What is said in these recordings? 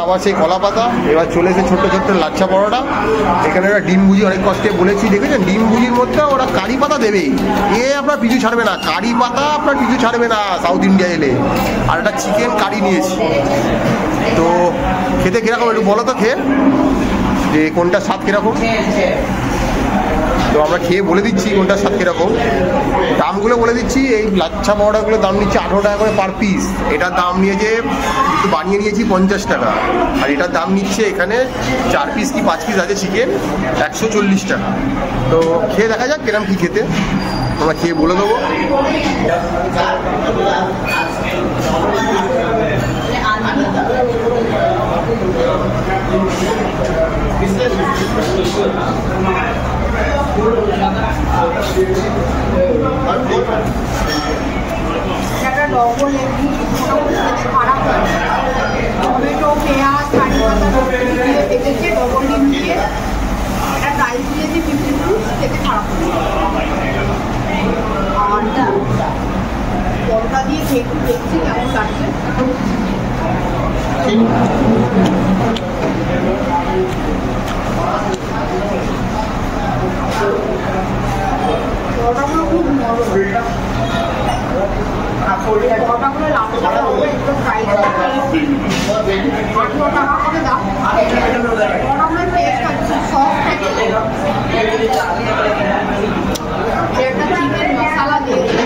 আবার সেই কলা পাতা। এবার চলে এসে ছোট্ট ছোট্ট লাচ্ছা পরোটা। এখানে একটা ডিম ভুজি অনেক কষ্টে বলেছি, দেখেছেন ডিম ভুজির মধ্যে ওরা কারি পাতা দেবে, আপনার পিছু ছাড়বে না, কারি পাতা আপনার পিছু ছাড়বে না সাউথ ইন্ডিয়া এলে। আর একটা চিকেন কারি নিয়েছি। তো খেতে কীরকম একটু বলো তো, খেয়ে যে কোনটা স্বাদ কীরকম। তো আমরা খেয়ে বলে দিচ্ছি কোনটা স্বাদ কীরকম। দামগুলো বলে দিচ্ছি। এই লাচ্ছা পরোটাগুলোর দাম নিচ্ছে 18 টাকা করে পার পিস। এটার দাম নিয়েছে, একটু বানিয়ে নিয়েছি 50 টাকা। আর এটার দাম নিচ্ছে এখানে 4 পিস কি 5 পিস আছে চিকেন, 140 টাকা। তো খেয়ে দেখা যাক কিরম কী খেতে, আমরা খেয়ে বলে দেবো। একটা ডবল এগি খারাপ হয়, টমেটো পেঁয়াজ কারি পাতা দিয়ে দেখেছে, ডবল ডিম দিয়ে একটা রাইস দিয়েছে 50 রুপিস, খেতে খারাপ হয়। আর পরোটা দিয়ে খেয়ে একটু দেখছি কেমন লাগছে। পরোটাগুলো খুব নরম, পরোটাগুলো লাচ্ছা হবে একটু ফ্রাই করে 18 টাকা করে দাম। পরোটাগুলোর টেস্ট আছে সফট থাকে, একটা চিকেন মশলা দিয়েছে।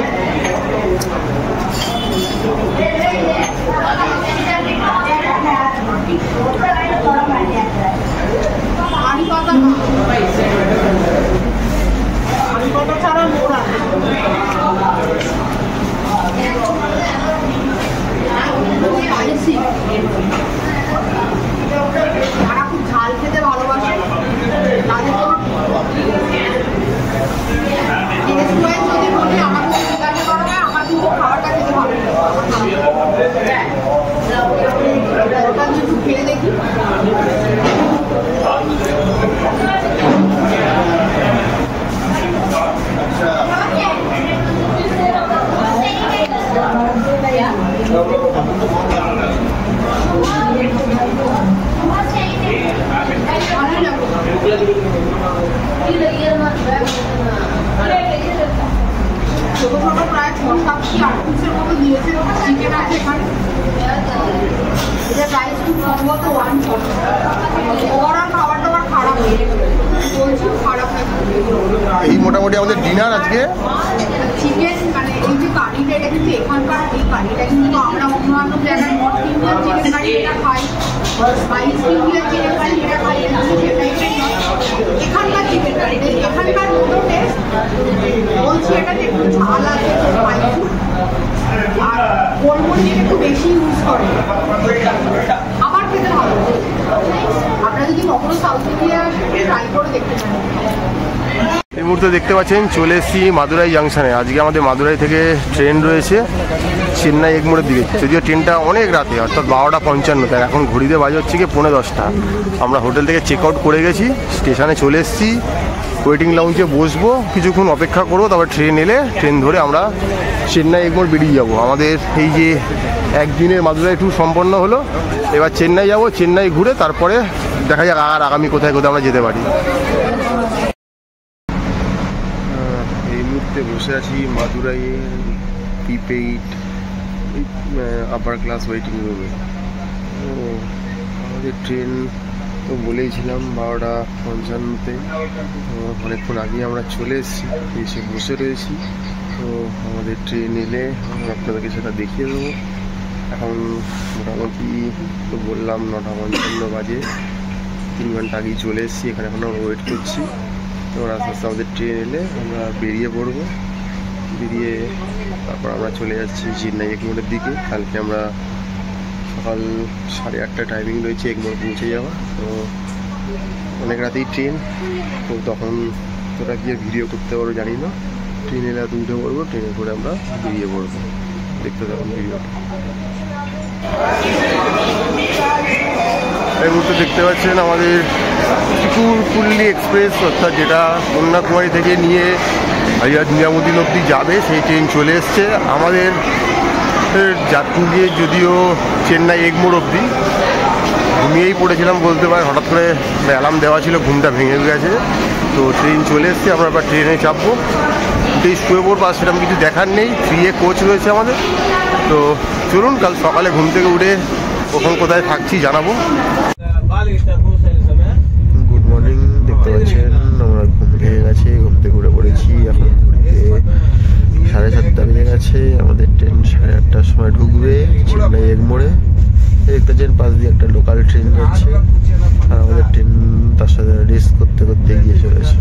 কারি পাতা ছাড়া মোড়া তারা খুব ঝাল খেতে ভালোবাসে, তাদের যদি বলি আমাকে জিজ্ঞাসা করা হয়, আমার কিন্তু খাবারটা খেতে ভালো লাগে। ওটা দিয়ে একটু খেয়ে দেখি। ছোট ছোট প্রায় 6-7 কি 8 পিসের মতো দিয়েছে চিকেন আছে এখানে। এটা প্রাইস খুব সম্ভবত 140। ওভারঅল খাবার দাবার খারাপ বলছি, খারাপ এই মোটামুটি আমাদের ডিনার আজকে। চিকেন মানে এই যে কারিটা, এটা কিন্তু এখানকার এই কারিটা কিন্তু আমরা অন্য জায়গায় নর্থ ইন্ডিয়ান চিকেন কারি এটা খাই, সাউথ ইন্ডিয়ান চিকেন কারি এটা খাই, এখানকার চিকেন কারি এখানকার মতো টেস্ট বলছি। এটা একটু ঝাল আছে, স্পাইসি, আর গোলমরিচ একটু বেশি ইউজ করে, আমার খেতে ভালো। আপনারা যদি কখনো সাউথ ইন্ডিয়া ট্রাই করে দেখতে পারেন। এই মুহূর্তে দেখতে পাচ্ছেন চলে এসেছি মাদুরাই জাংশনে। আজকে আমাদের মাদুরাই থেকে ট্রেন রয়েছে চেন্নাই এগমোড়ের দিকে, যদিও ট্রেনটা অনেক রাতে, অর্থাৎ 12:55। তাই এখন ঘড়িতে বাজে হচ্ছে কি 10:15। আমরা হোটেল থেকে চেক আউট করে গেছি, স্টেশনে চলে এসেছি, ওয়েটিং লাউঞ্জে বসবো, কিছুক্ষণ অপেক্ষা করবো, তারপর ট্রেন এলে ট্রেন ধরে আমরা চেন্নাই এগমোড় বেরিয়ে যাব। আমাদের এই যে একদিনের মাদুরাই ট্যুর সম্পন্ন হলো। এবার চেন্নাই যাব, চেন্নাই ঘুরে তারপরে দেখা যাক আর আগামী কোথায় কোথায় আমরা যেতে পারি। এই মুহূর্তে বসে আছি মাদুরাইয়ের প্রিপেইড আপার ক্লাস ওয়েটিং রুমে। আমাদের ট্রেন তো বলেইছিলাম 12:55-তে, অনেকক্ষণ আগে আমরা চলে এসে বসে রয়েছি। তো আমাদের ট্রেন এলে আপনাদেরকে সেটা দেখিয়ে দেবো। এখন মোটামুটি তো বললাম 9:55 বাজে, 3 ঘন্টা আগেই চলে এসেছি এখানে, এখন আমরা ওয়েট করছি। তো আস্তে আস্তে আমাদের ট্রেন এলে আমরা বেরিয়ে পড়বো, বেরিয়ে তারপর আমরা চলে যাচ্ছি চেন্নাই এগমোড়ের দিকে। কালকে আমরা সকাল 8:30 টাইমিং রয়েছে এগমোড় পৌঁছে যাওয়া। তো অনেক রাতেই ট্রেন, তো তখন তোরা গিয়ে ভিডিও করতে পারবো জানি না। ট্রেন এলে উঠে পড়বো, ট্রেনে করে আমরা বেরিয়ে পড়বো। দেখতে থাকুন ভিডিওটা। এই মুহূর্তে দেখতে পাচ্ছেন আমাদের ত্রিপুরপল্লী এক্সপ্রেস, অর্থাৎ যেটা কন্যাকুমারী থেকে নিয়ে হরিয়ার নিজামুদ্দিন অবধি যাবে, সেই ট্রেন চলে এসছে। আমাদের যাত্রী যদিও চেন্নাই এগমোড় অবধি, ঘুমিয়েই পড়েছিলাম বলতে পারি, হঠাৎ করে অ্যালার্ম দেওয়া ছিল, ঘুমটা ভেঙে গেছে। তো ট্রেন চলে এসেছি, আমরা এবার ট্রেনে চাপবো। এই শুয়ে পড়বো, আর সেরকম কিছু দেখার নেই, 3A কোচ রয়েছে আমাদের। তো চলুন, কাল সকালে ঘুম থেকে উঠে কখন কোথায় থাকছি জানাবো। গুড মর্নিং, দেখতে পাচ্ছেন আমরা ঘুম ভেঙে গেছে, ঘুম থেকে উঠে পড়েছি। এখন ঘুরতে 7:30 বেজে গেছে। আমাদের ট্রেন 8:30টার সময় ঢুকবে চেন্নাই এগমোরে। দেখতে পাচ্ছেন পাশ দিয়ে একটা লোকাল ট্রেন যাচ্ছে, আর আমাদের ট্রেন তার সাথে রেস করতে করতে এগিয়ে চলেছে।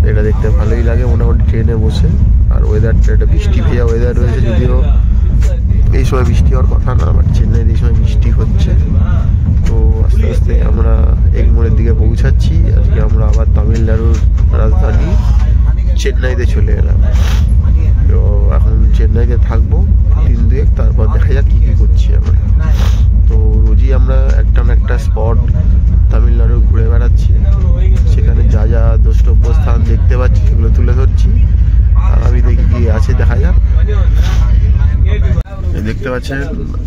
এটা দেখতে ভালোই লাগে মোটামুটি ট্রেনে বসে। আর ওয়েদারটা একটা বৃষ্টি ভেজা ওয়েদার রয়েছে, যদিও এই সময় বৃষ্টি হওয়ার কথা না, বাট চেন্নাইতে এই সময় বৃষ্টি হচ্ছে। তো আস্তে আস্তে আমরা এগমোরের দিকে পৌঁছাচ্ছি। আজকে আমরা আবার তামিলনাড়ুর রাজধানী চেন্নাইতে চলে এলাম। তো এখন চেন্নাইতে থাকবো 3-2, তারপর দেখা যাক কী কী করছি আমরা। তো রোজই আমরা একটা না একটা স্পট তামিলনাড়ু ঘুরে বেড়াচ্ছি, সেখানে যা যা দ্রষ্টব্য স্থান দেখতে পাচ্ছি সেগুলো তুলে ধরছি। আগামীতে কি আছে দেখা যাক। দেখতে পাচ্ছেন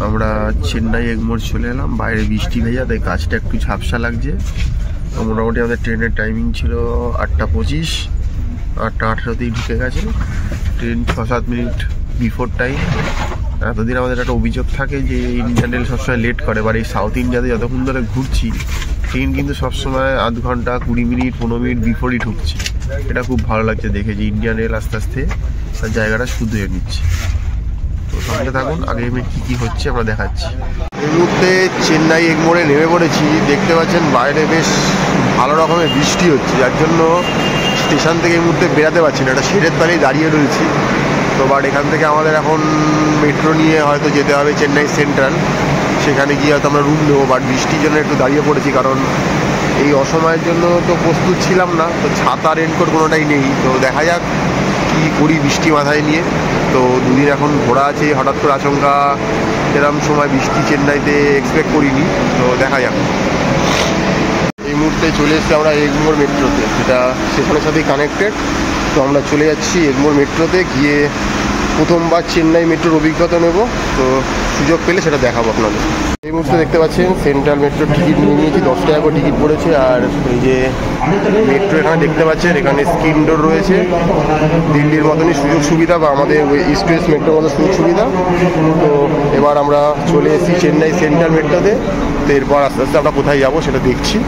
আমরা চেন্নাই এগমোর চলে এলাম। বাইরে বৃষ্টি ভেজা, তাই কাজটা একটু ঝাপসা লাগছে। মোটামুটি আমাদের ট্রেনের টাইমিং ছিল 8:25, 8:18তেই ঢুকে গেছে। Train 6-7 minute before time. এতদিন আমাদের একটা অভিযোগ থাকে যে ইন্ডিয়ান রেল সবসময় লেট করে, এবার এই সাউথ ইন্ডিয়াতে যতক্ষণ ধরে ঘুরছি ট্রেন কিন্তু সবসময় আধ ঘন্টা 20 মিনিট 15 মিনিট বিফোরই ঢুকছে। এটা খুব ভালো লাগছে দেখে যে ইন্ডিয়ান রেল আস্তে আস্তে তার জায়গাটা শুধরে নিচ্ছে। তো সঙ্গে থাকুন, আগে কী কী হচ্ছে আমরা দেখাচ্ছি। এই মুহূর্তে চেন্নাই এগমোরে নেমে পড়েছি। দেখতে পাচ্ছেন বাইরে বেশ ভালো রকমের বৃষ্টি হচ্ছে, যার জন্য স্টেশন থেকে এই মুহূর্তে বেরাতে পারছি না, একটা শেডের তলেই দাঁড়িয়ে রয়েছি। তো বাট এখান থেকে আমাদের এখন মেট্রো নিয়ে হয়তো যেতে হবে চেন্নাই সেন্ট্রাল, সেখানে গিয়ে হয়তো আমরা রুম নেবো। বাট বৃষ্টির জন্য একটু দাঁড়িয়ে পড়েছি, কারণ এই অসময়ের জন্য তো প্রস্তুত ছিলাম না। তো ছাতা রেনকোট কোনোটাই নেই। তো দেখা যাক কী করি বৃষ্টি মাথায় নিয়ে। তো দুদিন এখন ঘোরা আছে, হঠাৎ করে আচমকা এরকম সময় বৃষ্টি চেন্নাইতে এক্সপেক্ট করিনি। তো দেখা যাক। এই মুহূর্তে চলে এসেছি আমরা এগমোর মেট্রোতে, যেটা স্টেশনের সাথেই কানেক্টেড। তো আমরা চলে যাচ্ছি এগমোর মেট্রোতে, গিয়ে প্রথমবার চেন্নাই মেট্রোর অভিজ্ঞতা নেব। তো সুযোগ পেলে সেটা দেখাবো আপনাদের। এই মুহূর্তে দেখতে পাচ্ছেন সেন্ট্রাল মেট্রোর টিকিট নিয়ে নিয়েছি, 10 টাকা করে টিকিট পড়েছে। আর এই যে মেট্রো এখানে দেখতে পাচ্ছেন, এখানে স্ক্রিন ডোর রয়েছে, দিল্লির মতনই সুযোগ সুবিধা, বা আমাদের ইস্ট ওয়েস্ট মেট্রোর মতো সুযোগ সুবিধা। তো এবার আমরা চলে এসেছি চেন্নাই সেন্ট্রাল মেট্রোতে। তো এরপর আস্তে আস্তে আমরা কোথায় যাবো সেটা দেখছি।